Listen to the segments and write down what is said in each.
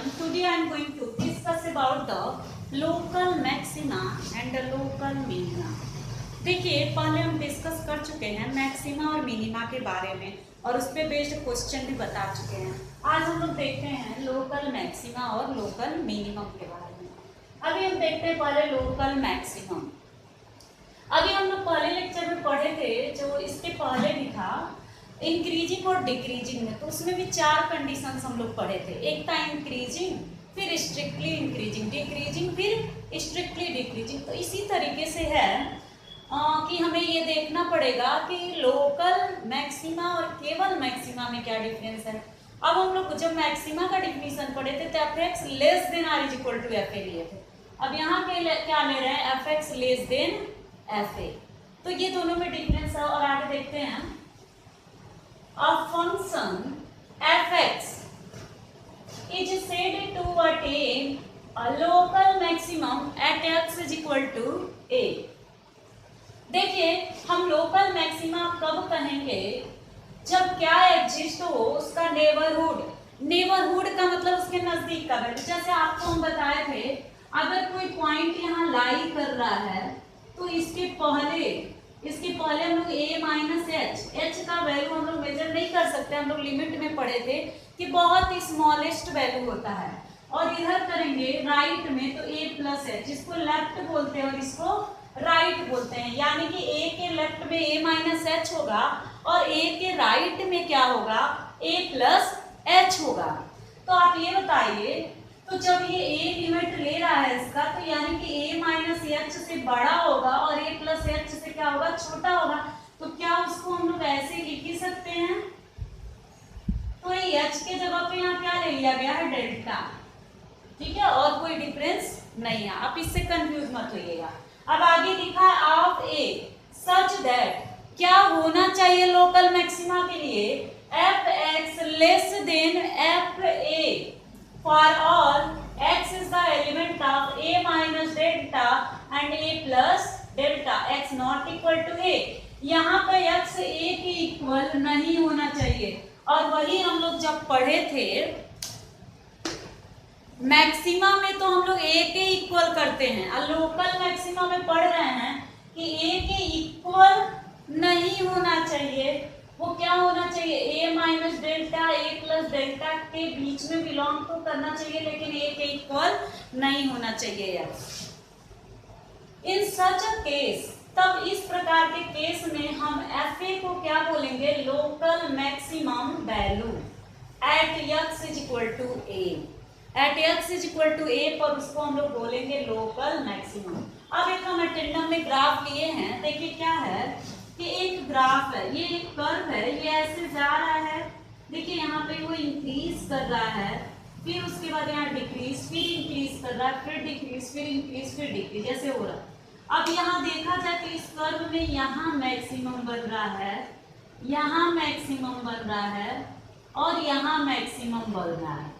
Today I am going to discuss about the local maxima and the local minima. देखिए, पहले हम discuss कर चुके हैं मैक्सिमा और मिनिमा के बारे में और उस पर बेस्ड क्वेश्चन भी बता चुके हैं। आज हम लोग देखते हैं लोकल मैक्सिमा और लोकल मिनिमम के बारे में। अभी हम देखते हैं पहले लोकल मैक्सिमम। अभी हम लोग पहले लेक्चर में पढ़े थे, जो इसके पहले भी था इंक्रीजिंग और डिक्रीजिंग में, तो उसमें भी 4 कंडीशंस हम लोग पढ़े थे। एक था इंक्रीजिंग, फिर स्ट्रिक्टली इंक्रीजिंग, डिक्रीजिंग, फिर स्ट्रिक्टली डिक्रीजिंग। तो इसी तरीके से है कि हमें ये देखना पड़ेगा कि लोकल मैक्सिमा और केवल मैक्सिमा में क्या डिफरेंस है। अब हम लोग जब मैक्सिमा का डिफिनीशन पढ़े थे तो F X less than or is equal to F A लिए थे। अब यहाँ पे क्या ले रहे हैं, F X less than F A. तो ये दोनों में डिफरेंस है। और आगे देखते हैं, a function f(x) is said to attain a local maximum at x is equal to a। देखिए, हम लोकल मैक्सिमा कब कहेंगे, जब क्या एग्जिस्ट हो उसका नेबरहुड। नेबरहुड का मतलब उसके नजदीक का वैल्यू। जैसे आपको हम बताए थे, अगर कोई पॉइंट यहाँ लाई कर रहा है तो इसके पहले हम लोग a माइनस एच का वैल्यू हम लोग मेजर नहीं कर सकते। हम लोग लिमिट में पढ़े थे कि बहुत ही स्मॉलेस्ट वैल्यू होता है। और इधर करेंगे राइट में तो a प्लस एच, इसको लेफ्ट बोलते हैं और इसको राइट बोलते हैं। यानी कि a के लेफ्ट में a माइनस एच होगा और a के राइट में क्या होगा, a प्लस एच होगा। तो आप ये बताइए, तो जब ये a लिमिट ले रहा है इसका, तो यानी कि a माइनस एच से बड़ा होगा और a प्लस एच से क्या होगा, छोटा होगा। तो क्या उसको हम लोग ऐसे लिख ही सकते हैं। तो ये h के जगह पे यहाँ क्या ले लिया गया है, डेल्टा। ठीक है, और कोई डिफरेंस नहीं है। आप इससे कंफ्यूज मत होइएगा। अब आगे लिखा है ऑफ a सच दैट, क्या होना चाहिए लोकल मैक्सिमा के लिए, F X less than F A for all x is the element of a minus delta and a plus delta, x not equal to a। यहाँ पे x a के equal नहीं होना चाहिए। और वही हम लोग जब पढ़े थे मैक्सिमा में, तो हम लोग a के इक्वल करते हैं। और लोकल मैक्सिमा में पढ़ रहे हैं कि a के इक्वल नहीं होना चाहिए। वो क्या होना चाहिए, a minus delta a plus delta के बीच में बिलोंग तो करना चाहिए, लेकिन a के इक्वल नहीं होना चाहिए यार। इन सच अ केस, तब इस प्रकार के केस में हम एफ ए को क्या बोलेंगे, local maximum value at x is equal to a. At x is equal to a पर उसको हम लोग बोलेंगे लोकल मैक्सिमम। अब एक हम अटेंडम में ग्राफ लिए हैं। देखिए क्या है कि एक ग्राफ है, ये एक कर्व है, ये ऐसे जा रहा है। देखिए यहाँ पे वो इंक्रीज कर रहा है, फिर उसके बाद यहाँ डिक्रीज, फिर इंक्रीज कर रहा है, फिर डिक्रीज, फिर इंक्रीज, फिर डिक्रीज, जैसे हो रहा है। अब यहाँ देखा जाए तो इस कर्व में यहाँ मैक्सिमम बन रहा है, यहाँ मैक्सिमम बन रहा है और यहाँ मैक्सिमम बन रहा है।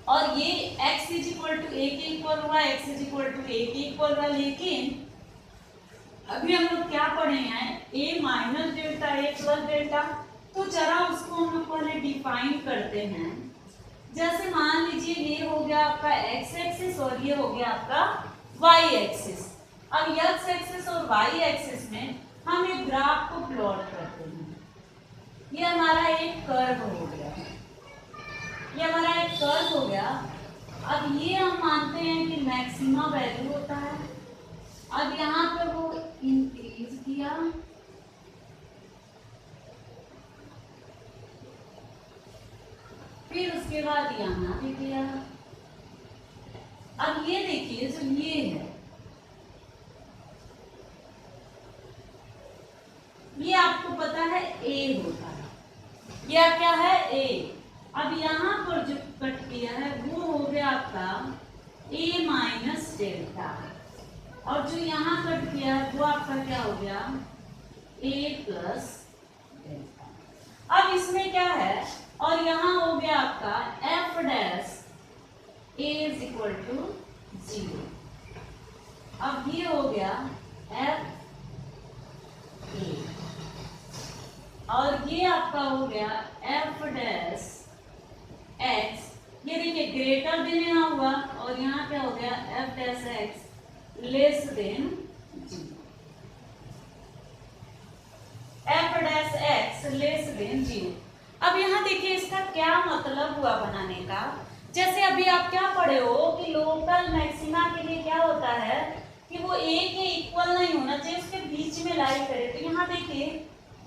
और ये x is equal to a के इक्वल हुआ, x is equal to a के इक्वल हुआ। लेकिन अभी हम लोग क्या पढ़े हैं, a minus delta a plus delta. तो जरा उसको हम लोग पहले डिफाइन करते हैं। जैसे मान लीजिए ये हो गया आपका x एक्सिस और ये हो गया आपका y एक्सिस। अब x एक्सिस और y एक्सिस में हम एक ग्राफ को प्लॉट करते हैं। ये हमारा एक कर्व हो गया, ये हमारा एक कर्व हो गया। अब ये हम मानते हैं कि मैक्सिमा वैल्यू होता है। अब यहाँ पे वो इंक्रीज किया, फिर उसके बाद यहाँ भी किया। अब ये देखिए, जो ये है, ये आपको पता है a होता है, यह क्या है a। अब यहाँ पर जो कट किया है वो हो गया आपका a माइनस डेल्टा, और जो यहाँ कट किया है वो आपका क्या हो गया, a प्लस डेल्टा। अब इसमें क्या है, और यहाँ हो गया आपका f dash a is equal to 0। अब ये हो गया f a और ये आपका हो गया f डैश x कर देने यहाँ हुआ और यहाँ क्या हो गया F dash X less than zero, F dash X less than zero. अब यहाँ देखिए इसका क्या मतलब हुआ बनाने का। जैसे अभी आप क्या पढ़े हो कि लोकल मैक्सिमा के लिए क्या होता है कि वो ए के इक्वल नहीं होना चाहिए, उसके बीच में लाई करे। तो यहाँ देखिए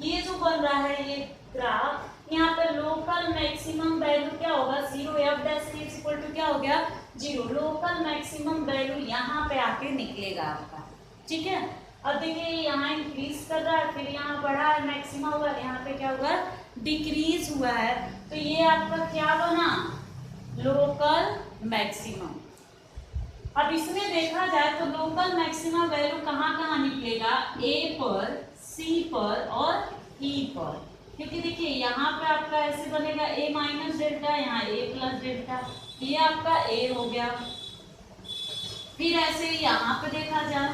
ये जो बन रहा है ये ग्राफ, यहाँ पे लोकल मैक्सिमम वैल्यू क्या होगा zero, F dash is equal to क्या हो गया जीरो। लोकल मैक्सिमम वैल्यू यहाँ पे आके निकलेगा आपका, ठीक है। अब देखिए यहाँ इंक्रीज कर रहा है, फिर यहाँ बढ़ा है मैक्सिमम हुआ, यहाँ पे क्या हुआ डिक्रीज हुआ है। तो ये आपका क्या बना लोकल मैक्सिमम। अब इसमें देखा जाए तो लोकल मैक्सिमम वैल्यू कहाँ कहाँ निकलेगा, ए पर, सी पर और ई पर। क्योंकि देखिए यहाँ पे आपका ऐसे बनेगा ए माइनस डेल्टा, यहाँ ए प्लस डेल्टा, ये आपका ए हो गया। फिर ऐसे यहाँ पे देखा जाए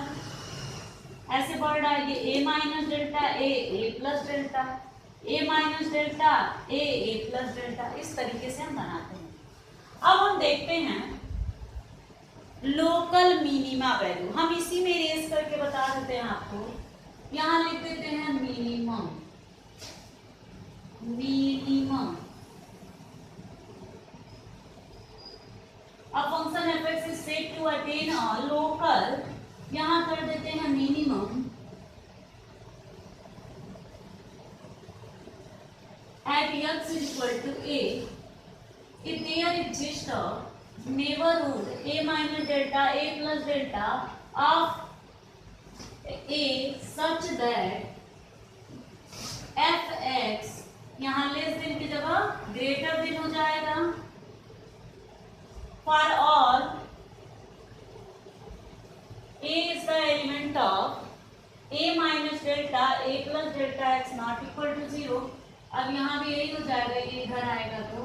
ऐसे बढ़ रहा है, ये ए minus delta A plus delta, A minus delta A plus delta, इस तरीके से हम बनाते हैं। अब हम देखते हैं लोकल मिनिमा वैल्यू, हम इसी में रेस करके बता देते हैं आपको। यहाँ लिख देते हैं मिनिमम, मिनिमम। अब function F X is said to attain a local, यहाँ कर देते हैं minimum at x is equal to a if there exists a neighborhood a minus delta a plus delta of a such that fx यहाँ less than की जगह greater than हो जाएगा for all a is the element of a minus delta a plus delta x not equal to 0। अब यहाँ भी यही हो जाएगा, ये इधर आएगा तो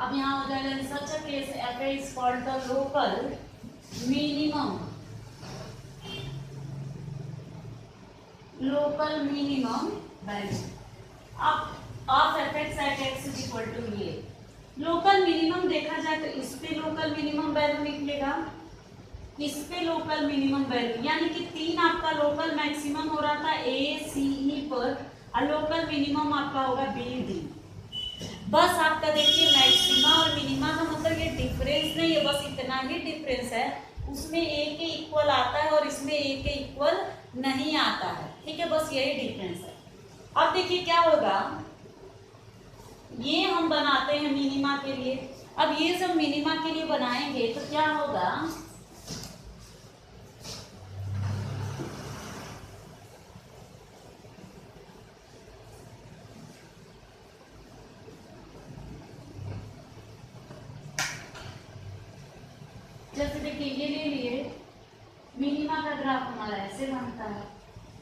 अब यहाँ हो जाएगा such a case f is called the local minimum, local minimum value अब of f x at x is equal to ये लोकल मिनिमम। देखा जाए तो इस पे लोकल मिनिमम वैल्यू निकलेगा, इस पे लोकल मिनिमम वैल्यू, यानी कि तीन आपका लोकल मैक्सिमम हो रहा था ए सी ई पर, और लोकल मिनिमम आपका होगा बी डी। बस आपका देखिए मैक्सिमा और मिनिमा का मतलब ये डिफरेंस नहीं है, बस इतना ही डिफरेंस है, उसमें ए के इक्वल आता है और इसमें ए के इक्वल नहीं आता है, ठीक है, बस यही डिफरेंस है। अब देखिए क्या होगा, ये हम बनाते हैं मिनिमा के लिए। अब ये जब मिनिमा के लिए बनाएंगे तो क्या होगा, जैसे देखिए ये ले लिए मिनिमा का ग्राफ हमारा ऐसे बनता है,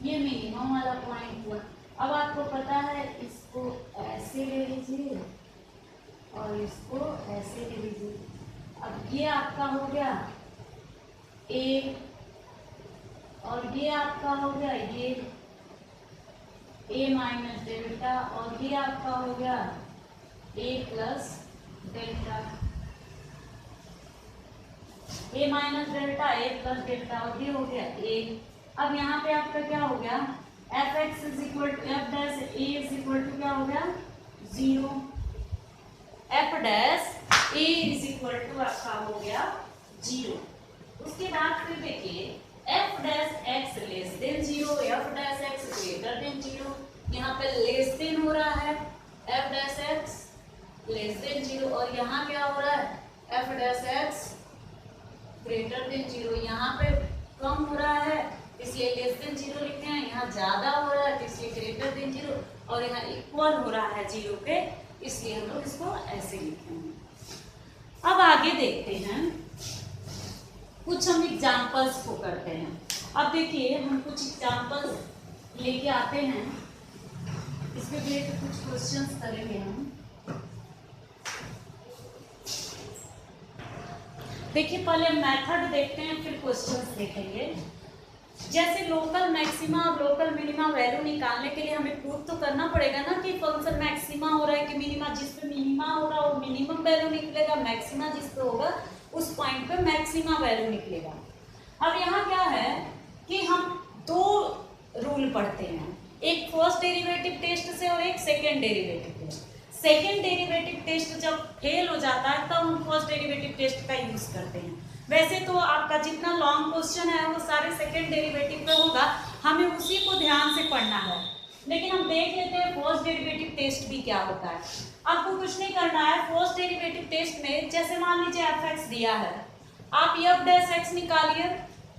ये मिनिमम वाला पॉइंट हुआ। अब आपको पता है इसको ऐसे ले लीजिए और इसको ऐसे ले लीजिए। अब ये आपका हो गया ए और ये आपका हो गया ये ए माइनस डेल्टा और ये आपका हो गया ए plus delta, A minus delta A plus delta और ये हो गया ए। अब यहाँ पे आपका क्या हो गया F X is equal to F dash A is equal to क्या हो गया 0, F dash A is equal to आपका हो गया 0। उसके बाद फिर देखिए F dash X less than 0, F dash X greater than 0, यहाँ पे लेस देन हो रहा है F dash X less than 0 और यहाँ क्या हो रहा है F dash X greater than 0, यहाँ पे कम हो रहा है इसलिए लेस देन 0 लिखते हैं, यहाँ ज्यादा हो रहा है इसलिए ग्रेटर देन 0 और यहाँ इक्वल हो रहा है 0 के, इसलिए हम लोग इसको ऐसे लिखेंगे। अब आगे देखते हैं, कुछ हम एग्जांपल्स को करते हैं। अब देखिए हम कुछ एग्जांपल्स लेके आते हैं, इसके लिए कुछ क्वेश्चंस करेंगे हम। देखिए पहले मेथड देखते हैं फिर क्वेश्चंस देखेंगे। जैसे लोकल मैक्सिमा और लोकल मिनिमा वैल्यू निकालने के लिए हमें प्रूव तो करना पड़ेगा ना कि फंक्शन मैक्सिमा हो रहा है कि मिनिमा, जिस पे मिनिमा हो रहा हो मिनिमम वैल्यू निकलेगा, मैक्सिमा जिस पे होगा उस पॉइंट पे मैक्सिमा वैल्यू निकलेगा। अब यहाँ क्या है कि हम दो रूल पढ़ते हैं, एक फर्स्ट डेरिवेटिव टेस्ट से और एक second derivative test. Second derivative test जब फेल हो जाता है तब हम फर्स्ट डेरिवेटिव टेस्ट का यूज करते हैं। वैसे तो आपका जितना लॉन्ग क्वेश्चन है वो सारे सेकेंड डेरिवेटिव पे होगा, हमें उसी को ध्यान से पढ़ना है। लेकिन हम देख लेते हैं फर्स्ट डेरिवेटिव टेस्ट भी क्या होता है। आपको कुछ नहीं करना है, फर्स्ट डेरिवेटिव टेस्ट में जैसे मान लीजिए f(x) दिया है, आप f'(x) निकालिए,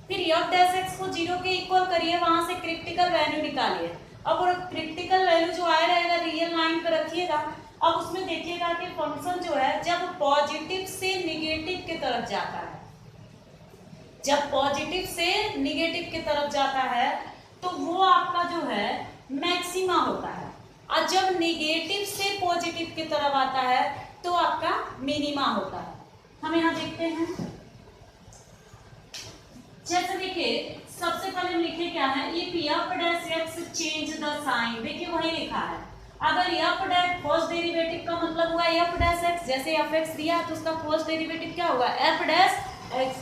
फिर f'(x) को 0 के इक्वल करिए, वहां से क्रिटिकल वैल्यू निकालिए। अब वो क्रिटिकल वैल्यू जो आया रहेगा रियल लाइन पर रखिएगा। अब उसमें देखिएगा कि फंक्शन जो है जब पॉजिटिव से निगेटिव की तरफ जाता है, जब पॉजिटिव से निगेटिव की तरफ जाता है तो वो आपका जो है मैक्सिमा होता है, और जब निगेटिव से पॉजिटिव की तरफ आता है तो आपका मिनिमा होता है। हम यहाँ देखते हैं, जैसे देखिए सबसे पहले हम लिखे क्या है, if f'(x) change the sign, देखिए वही लिखा है। अगर f' फर्स्ट डेरिवेटिव का मतलब हुआ f'(x), जैसे f(x) दिया तो उसका फर्स्ट डेरिवेटिव क्या होगा f'(x),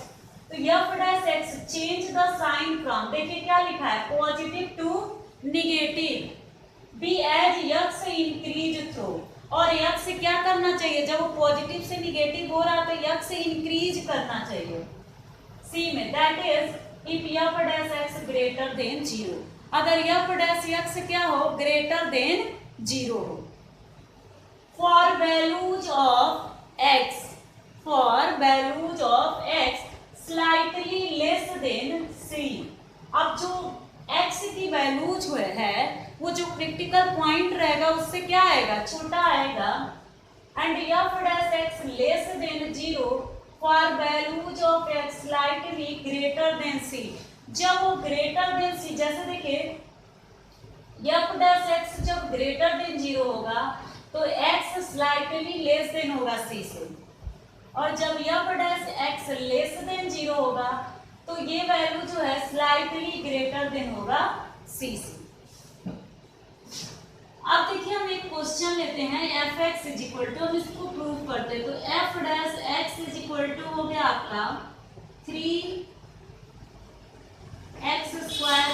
तो f'(x) change the sign from, देखिए क्या लिखा है, positive to negative, b as x increase through, और x से क्या करना चाहिए, जब वो पॉजिटिव से निगेटिव हो रहा है तो x से इंक्रीज करना चाहिए सी में, that is if f'(x) greater than 0, अगर f'(x) क्या हो, ग्रेटर देन 0 हो। For values of x, for values of x slightly less than c, अब जो x की वैल्यू जो है वो जो क्रिटिकल पॉइंट रहेगा उससे क्या आएगा, छोटा आएगा, and f'(x) less than 0 for values of x slightly greater than c, जब वो ग्रेटर देन c, जैसे देखिए f'(x) जब ग्रेटर देन 0 होगा तो x स्लाइटली लेस देन होगा c से, और जब f'(x) लेस देन 0 होगा तो ये वैल्यू जो है स्लाइटली ग्रेटर देन होगा c से। अब देखिए हम एक क्वेश्चन लेते हैं f(x) इज इक्वल टू, हम इसको प्रूव करते हैं, तो f'(x) इज इक्वल टू हो गया आपका 3x²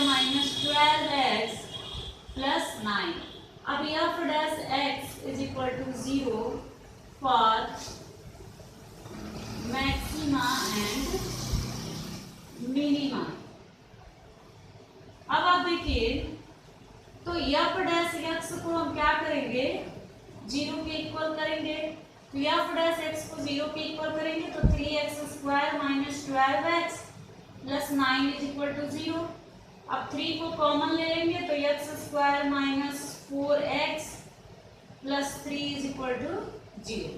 माइनस 12x प्लस 9। अब f'(x) is equal to 0 for maxima and minima. अब आप देखिए तो f'(x) को हम क्या करेंगे, 0 के इक्वल करेंगे, तो f'(x) को 0 के इक्वल करेंगे तो 3x² minus 12x plus 9 is equal to 0। अब 3 को कॉमन ले लेंगे तो x² minus 4x plus 3 is equal to 0,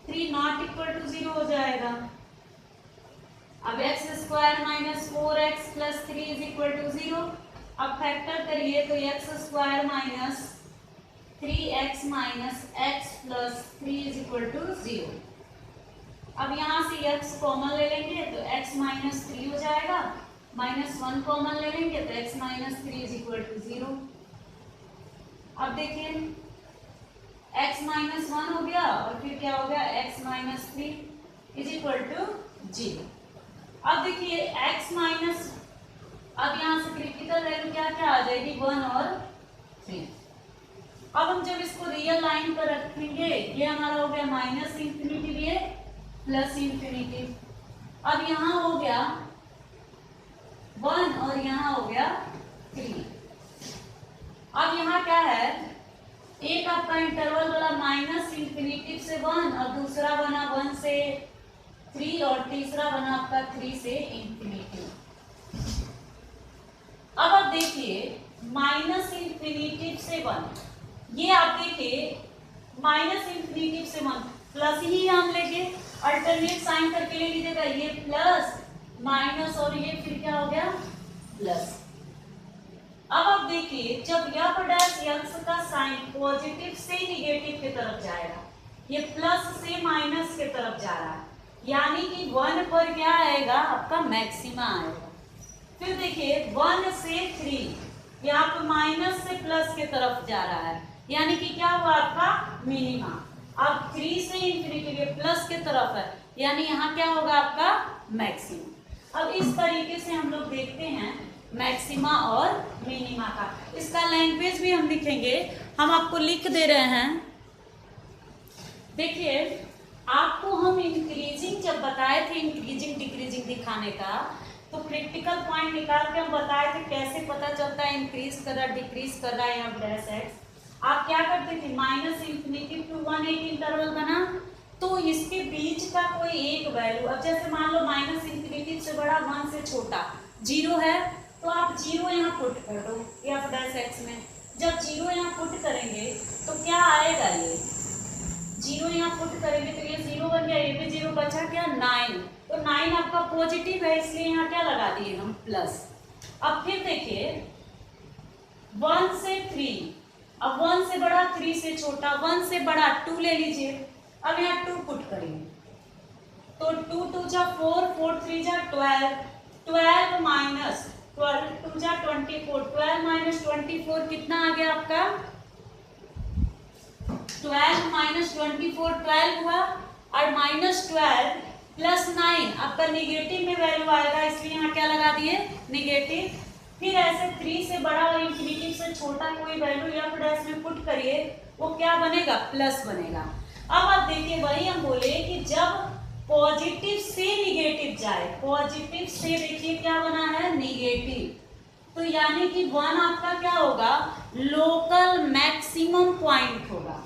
3 not equal to 0 हो जाएगा। अब x² minus 4x plus 3 is equal to 0, अब फैक्टर करिए तो x² minus 3x minus x plus 3 is equal to 0। अब यहाँ से x कॉमन ले लेंगे तो x माइनस 3 हो जाएगा, -1 कॉमन ले लेंगे तो x minus 3 is equal to 0। अब देखिए x माइनस 1 हो गया और फिर क्या हो गया, x minus 3 is equal to 0। अब देखिए x माइनस, अब यहाँ से क्रिटिकल वैल्यू क्या क्या आ जाएगी, 1 और 3। अब हम जब इसको रियल लाइन पर रखेंगे, ये हमारा हो गया माइनस इंफिनिटी, ये प्लस इंफिनिटी। अब यहाँ हो गया 1 और यहाँ हो गया 3। अब यहाँ क्या है, एक आपका इंटरवल वाला माइनस इंफिनिटी से 1 और दूसरा बना 1 से 3 और तीसरा बना आपका 3 से इंफिनिटी। अब आप देखिए माइनस इंफिनिटी से 1, ये आप देखिए माइनस इंफिनिटी से 1 प्लस ही हम लेंगे, अल्टरनेट साइन करके ले लीजिएगा, ये प्लस माइनस और ये फिर क्या हो गया प्लस। अब आप देखिए जब f'(x) का साइन पॉजिटिव से निगेटिव की तरफ जाएगा, ये प्लस से माइनस की तरफ जा रहा है, यानी कि 1 पर क्या आएगा, आपका मैक्सिमा आएगा। फिर देखिए 1 से 3 यहाँ पर माइनस से प्लस की तरफ जा रहा है, यानी कि क्या हुआ आपका मिनिमा। अब 3 से इंफिनिटी ये प्लस के तरफ है, यानी यहाँ क्या होगा आपका मैक्सिमम। अब इस तरीके से हम लोग देखते हैं मैक्सिमा और मिनिमा का। इसका लैंग्वेज भी हम लिखेंगे, हम आपको लिख दे रहे हैं। देखिए आपको हम इंक्रीजिंग जब बताए थे, इंक्रीजिंग डिक्रीजिंग दिखाने का, तो क्रिटिकल पॉइंट निकाल के हम बताए थे कैसे पता चलता है इंक्रीज कर रहा डिक्रीज कर रहा है या डैश एक्स। आप क्या करते थे, माइनस इंफिनिटी टू 1 एक इंटरवल बना, तो इसके बीच का कोई एक वैल्यू, अब जैसे मान लो माइनस इंफिनिटी से बड़ा 1 से छोटा 0 है, तो आप 0 यहाँ पुट कर दो एफ डैश एक्स में। जब 0 यहाँ पुट करेंगे तो क्या आएगा, ये 0 यहाँ पुट करेंगे तो ये 0 बन गया, ये भी 0 बचा क्या 9, तो 9 आपका पॉजिटिव है, इसलिए यहाँ क्या लगा दिए हम प्लस। अब फिर देखिए 1 से 3, अब 1 से बड़ा 3 से छोटा, 1 से बड़ा 2 ले लीजिए, अब यहाँ 2 पुट करेंगे तो 2 2 जा 4, 4 3 जा 12, 12 माइनस 12 2 जा 24, 12 माइनस 24 कितना आ गया आपका 12 माइनस 24 12 हुआ, और माइनस 12 प्लस 9 आपका निगेटिव में वैल्यू आएगा, इसलिए यहाँ क्या लगा दिए निगेटिव। फिर ऐसे 3 से बड़ा और इंफिनिटी से छोटा कोई वैल्यू या फिर डैश में पुट करिए, वो क्या बनेगा प्लस बनेगा। अब आप देखिए वही हम बोले कि जब पॉजिटिव से निगेटिव जाए, पॉजिटिव से देखिए क्या बना है निगेटिव, तो यानी कि 1 आपका क्या होगा लोकल मैक्सिमम पॉइंट होगा,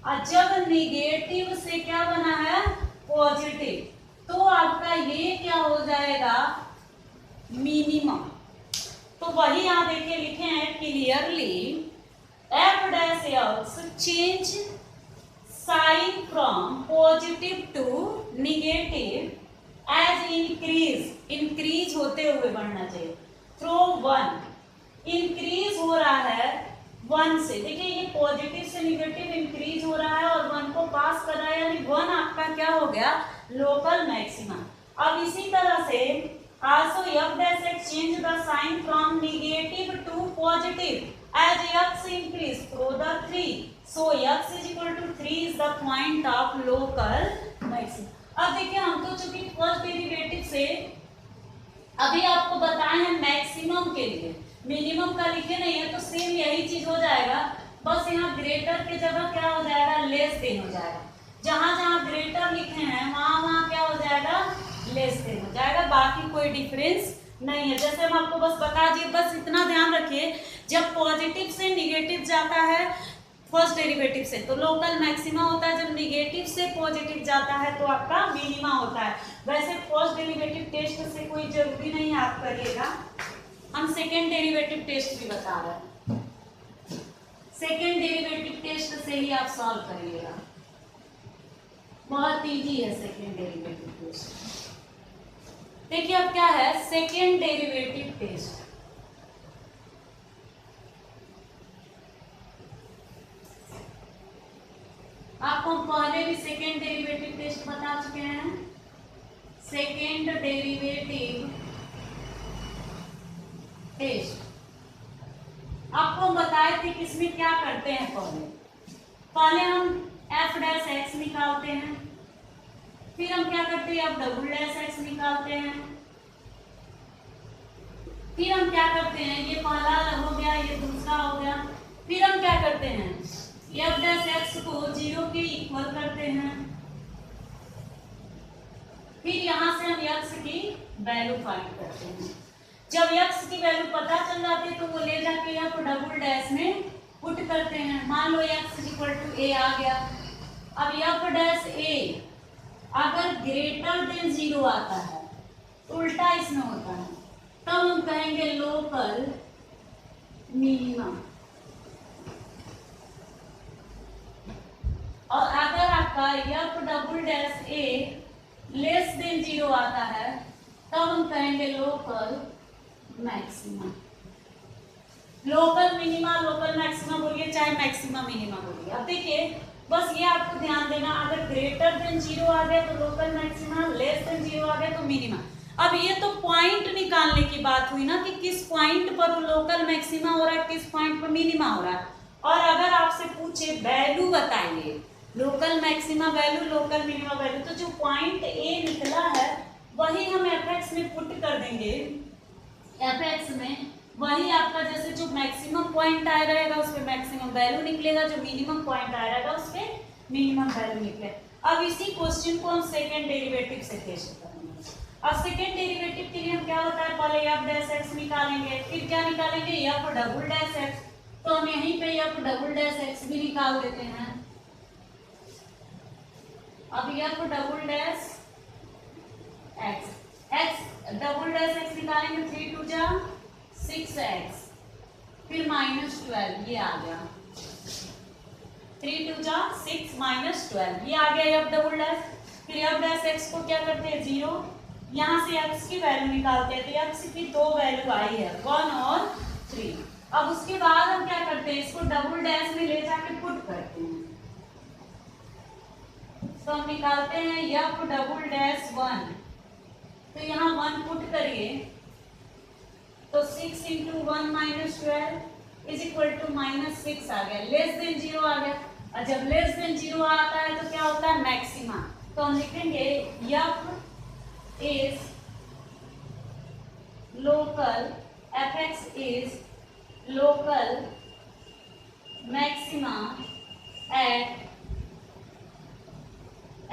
और जब निगेटिव से क्या बना है पॉजिटिव, तो आपका ये क्या हो जाएगा मिनिमम। तो वही यहाँ देखिए लिखे हैं clearly, F dash X change sign from positive to negative as increase, increase होते हुए बढ़ना चाहिए, थ्रो 1 इंक्रीज हो रहा है 1 से, देखिए ये पॉजिटिव से निगेटिव इंक्रीज हो रहा है और 1 को पास कर रहा है, यानी 1 आपका क्या हो गया लोकल मैक्सिमम। अब इसी तरह से also f dash x change the sign from negative to positive as x increase through the 3, so x is equal to 3 is the point of local maximum। अब देखिए हम तो चूंकि फर्स्ट डेरिवेटिव से अभी आपको बताए हैं मैक्सिमम के लिए, मिनिमम का लिखे नहीं है, तो सेम यही चीज हो जाएगा, बस यहाँ ग्रेटर के जगह क्या हो जाएगा लेस देन हो जाएगा, जहां जहां ग्रेटर लिखे हैं वहां वहां क्या हो जाएगा लेस देन हो जाएगा, बाकी कोई डिफरेंस नहीं है। जैसे हम आपको बस बता दिए, बस इतना ध्यान रखिए जब पॉजिटिव से निगेटिव जाता है फर्स्ट डेरिवेटिव से तो लोकल मैक्सिमा होता है, जब निगेटिव से पॉजिटिव जाता है तो आपका मिनिमा होता है। वैसे फर्स्ट डेरिवेटिव टेस्ट से कोई जरूरी नहीं है आप करिएगा, हम सेकेंड डेरिवेटिव टेस्ट भी बता रहे हैं, सेकेंड डेरिवेटिव टेस्ट से ही आप सॉल्व करिएगा, बहुत इजी है सेकेंड डेरिवेटिव टेस्ट। देखिए अब क्या है सेकेंड डेरिवेटिव टेस्ट, आपको पहले भी सेकेंड डेरिवेटिव टेस्ट बता चुके हैं। सेकेंड डेरिवेटिव टेस्ट आपको हम बताए थे कि इसमें क्या करते हैं, पहले हम एफ डैश एक्स निकालते हैं, फिर हम क्या करते हैं अब डबल डैश एक्स निकालते हैं, फिर हम क्या करते हैं ये पहला हो गया ये दूसरा हो गया, फिर हम क्या करते हैं एफ डैश एक्स को 0 के इक्वल करते हैं, फिर यहां से हम एक्स की वैल्यू फाइंड करते हैं। जब एक्स की वैल्यू पता चल जाती है तो वो ले जाके एफ डबल डैश में पुट करते हैं, मान लो एक्स इक्वल टू ए आ गया। अब एफ डैश ए अगर ग्रेटर देन 0 आता है, उल्टा इसमें होता है, तब हम कहेंगे लोकल मिनिमम, और अगर आपका एफ डबल डैश ए लेस देन 0 आता है तब हम कहेंगे local maximum. Local minima local maxima बोलिए चाहे मैक्सिमा मिनिमा बोलिए। अब देखिए बस ये आपको ध्यान देना, अगर ग्रेटर देन 0 आ गया तो लोकल मैक्सिमा, लेस देन 0 आ गया तो मिनिमा। अब ये तो पॉइंट निकालने की बात हुई ना कि किस पॉइंट पर लोकल मैक्सिमा हो रहा है, किस पॉइंट पर मिनिमा हो रहा है। और अगर आपसे पूछे वैल्यू बताइए local maxima value, local minima value. तो जो पॉइंट ए निकला है वही हम एफ में पुट कर देंगे। एफ में वही आपका जैसे जो मैक्सिमम पॉइंट आया रहेगा उस पर मैक्सिमम वैल्यू निकलेगा, जो मिनिमम पॉइंट आया रहेगा उस पर मिनिमम वैल्यू निकलेगा। अब इसी क्वेश्चन को हम सेकेंड डेरिवेटिव से टेस्ट करेंगे। अब सेकेंड डेरिवेटिव के लिए हम क्या होता है, पहले एफ डैश एक्स निकालेंगे, फिर क्या निकालेंगे, एफ डबल डैश एक्स। तो हम यहीं पे एफ डबल डैश एक्स भी निकाल देते हैं। अब F double dash x, x double dash x निकालेंगे, 3 2 जा 6x, फिर -12, ये आ गया 3 2 जा 6 -12, ये आ गया एफ डबल डैश। फिर एफ डैश एक्स को क्या करते हैं, 0, यहाँ से x की वैल्यू निकालते हैं। तो x की दो वैल्यू आई है, 1 और 3। अब उसके बाद हम क्या करते हैं, इसको डबल डैश में ले जाके पुट करते हैं। तो हम निकालते हैं एफ डबल डैश 1, तो यहाँ 1 पुट करिए, तो 6 × 1 -12 इज इक्वल टू -6 आ गया, लेस देन 0 आ गया। और जब लेस देन 0 आता है तो क्या होता है, मैक्सिमा। तो हम लिखेंगे F is local, F X is local maxima at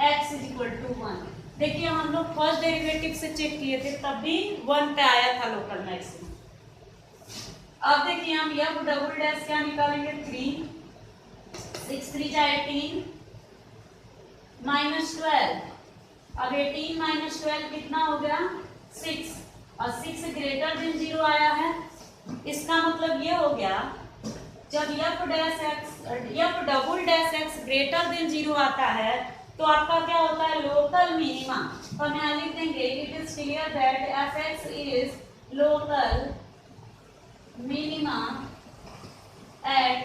x is equal to 1। देखिए हम लोग फर्स्ट डेरिवेटिव से चेक किए थे, तब भी 1 पे आया था लोकल मैक्सिमा। अब देखिए हम एफ डबल डैश क्या निकालेंगे, 3, 6 3 जा 18 -12। अब 18 -12 कितना हो गया, 6, और 6 ग्रेटर देन 0 आया है। इसका मतलब ये हो गया, जब F dash x, F double dash X greater than 0 आता है तो आपका क्या होता है, लोकल मिनिमा। तो हम यहाँ लिख देंगे, it is clear that F X is local minima at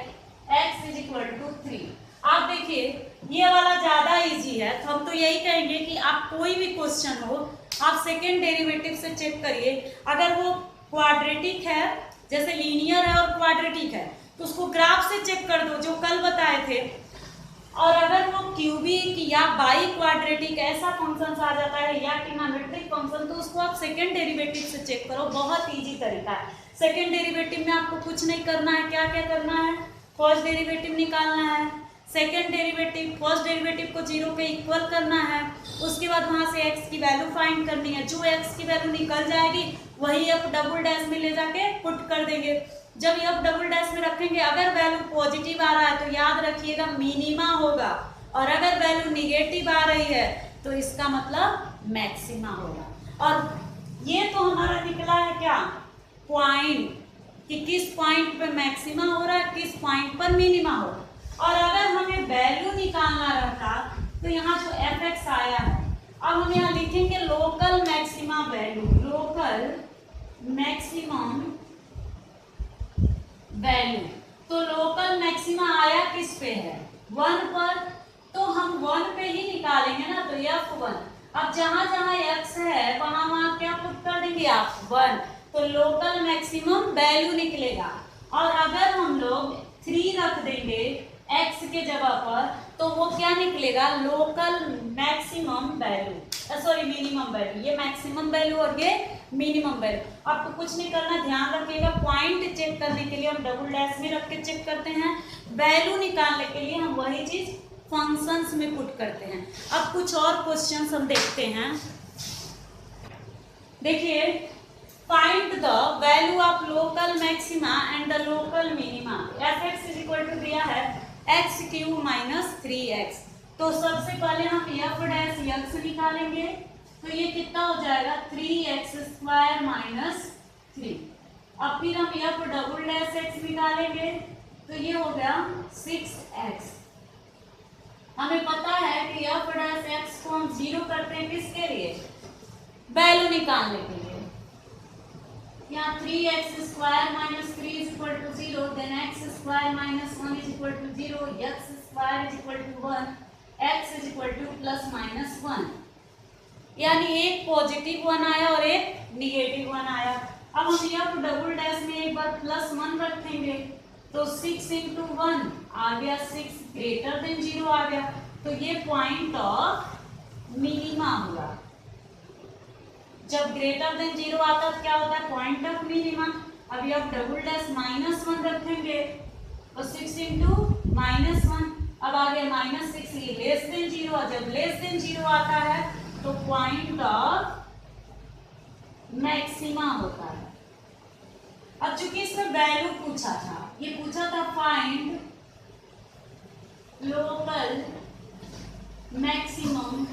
x is equal to 3। आप देखिए ये वाला ज्यादा इजी है, तो हम तो यही कहेंगे कि आप कोई भी क्वेश्चन हो आप सेकेंड डेरिवेटिव से चेक करिए। अगर वो क्वाड्रेटिक है, जैसे लीनियर है और क्वाड्रेटिक है, तो उसको ग्राफ से चेक कर दो जो कल बताए थे। और अगर वो क्यूबिक या बाई क्वाड्रेटिक ऐसा फंक्शन आ जाता है या ट्रिग्नोमेट्रिक फंक्शन, तो उसको आप सेकेंड डेरिवेटिव से चेक करो। बहुत इजी तरीका है। सेकेंड डेरिवेटिव में आपको कुछ नहीं करना है, क्या क्या करना है, फर्स्ट डेरिवेटिव निकालना है, सेकेंड डेरिवेटिव फर्स्ट डेरिवेटिव को 0 पे इक्वल करना है, उसके बाद वहां से x की वैल्यू फाइंड करनी है। जो x की वैल्यू निकल जाएगी वही एफ डबल डैश में ले जाके पुट कर देंगे। जब एफ डबल डैश में रखेंगे, अगर वैल्यू पॉजिटिव आ रहा है तो याद रखिएगा मिनिमा होगा, और अगर वैल्यू निगेटिव आ रही है तो इसका मतलब मैक्सिमा होगा। और ये तो हमारा निकला है क्या, पॉइंट, कि किस पॉइंट पे मैक्सिमा हो रहा है, किस पॉइंट पर मिनिमा हो रहा है। और अगर हमें वैल्यू निकालना रहता तो यहाँ जो एफ एक्स आया है, अब हम यहाँ लिखेंगे local maxima value, local maximum value. तो लोकल मैक्सिमा आया किस पे है, 1 पर, तो हम 1 पे ही निकालेंगे ना, तो F1। अब जहां जहां x है वहां वहां क्या पुट कर देंगे, आप 1, तो लोकल मैक्सिमम वैल्यू निकलेगा। और अगर हम लोग 3 रख देंगे x के जगह पर, तो वो क्या निकलेगा, local maximum value, sorry minimum value. ये मैक्सिमम वैल्यू और ये मिनिमम वैल्यू। आपको कुछ नहीं करना, ध्यान रखिएगा, पॉइंट चेक करने के लिए हम डबल डैश में रख के चेक करते हैं, वैल्यू निकालने के लिए हम वही चीज फंक्शंस में पुट करते हैं। अब कुछ और क्वेश्चंस हम देखते हैं। देखिए, find the value of local maxima and the local minima. F X is equal to दिया है x³ - 3x। तो सबसे पहले हम एफ डैश एक्स निकालेंगे, तो ये कितना हो जाएगा, 3x² - 3। अब फिर हम एफ डबल डैश एक्स निकालेंगे, तो ये हो गया 6x। हमें पता है कि एफ डैश एक्स को हम 0 करते हैं किसके लिए, वैल्यू निकालने के लिए। यहाँ 3x² - 3 is equal to 0, then x² - 1 is equal to 0, x² is equal to 1, x is equal to ±1। यानी एक पॉजिटिव 1 आया और एक निगेटिव 1 आया। अब हम यहाँ डबल डैश में एक बार +1 रखेंगे, तो 6 × 1 आ गया 6, ग्रेटर देन 0 आ गया। तो ये पॉइंट ऑफ मिनिमा हुआ। जब ग्रेटर देन 0 आता है क्या होता है? Point of minima. अभी आप डबल डैश -1 रखेंगे तो 6 इंटू -1, अब आ गया -6 लेस देन 0, और जब लेस देन 0 आता है तो पॉइंट ऑफ मैक्सिमा होता है। अब चूंकि इसमें वैल्यू पूछा था, ये पूछा था find local maximum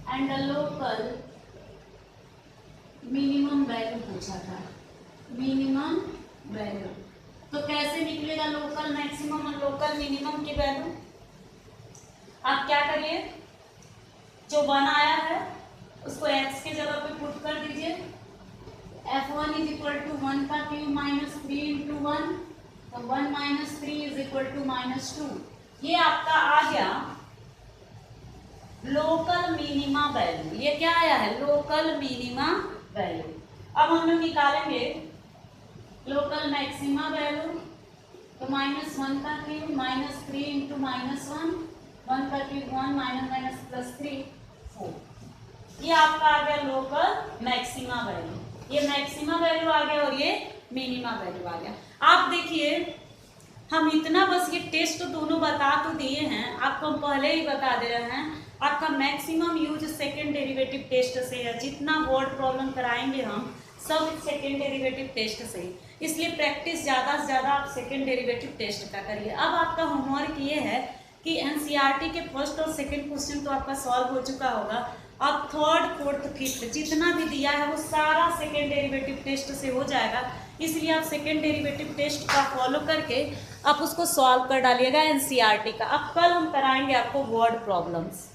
and local minimum value पूछा था, मिनिमम वैल्यू। तो कैसे निकलेगा लोकल मैक्सिमम और लोकल मिनिमम की वैल्यू? आप क्या करिए, जो 1 आया है उसको x के जगह पे पुट कर दीजिए। f1 इज इक्वल टू 1 का क्यूब माइनस 3 इंटू 1, तो 1 माइनस 3 इज इक्वल टू -2। ये आपका आ गया लोकल मिनिमा वैल्यू। ये क्या आया है? Local minima value. अब हम लोग निकालेंगे लोकल मैक्सिमा वैल्यू, तो -1 का क्यूब माइनस 3 इंटू -1, 1 का क्यूब 1 माइनस प्लस 3 4। ये आपका आ गया लोकल मैक्सिमा वैल्यू। ये मैक्सिमा वैल्यू आ गया और ये मिनिमा वैल्यू आ गया। आप देखिए, हम इतना बस ये टेस्ट दोनों बता तो दिए हैं, आपको हम पहले ही बता दे रहे हैं। आपका maximum use second derivative test से है। जितना वर्ड प्रॉब्लम कराएंगे हम सब सेकेंड डेरिवेटिव टेस्ट से, इसलिए प्रैक्टिस ज़्यादा से ज़्यादा आप सेकेंड डेरिवेटिव टेस्ट का करिए। अब आपका होमवर्क ये है कि एनसीईआरटी के फर्स्ट और सेकेंड क्वेश्चन तो आपका सॉल्व हो चुका होगा। अब थर्ड फोर्थ फिफ्थ जितना भी दिया है वो सारा सेकेंड डेरिवेटिव टेस्ट से हो जाएगा, इसलिए आप सेकेंड डेरिवेटिव टेस्ट का फॉलो करके आप उसको सॉल्व कर डालिएगा एनसीईआरटी का। अब कल हम कराएंगे आपको वर्ड प्रॉब्लम्स।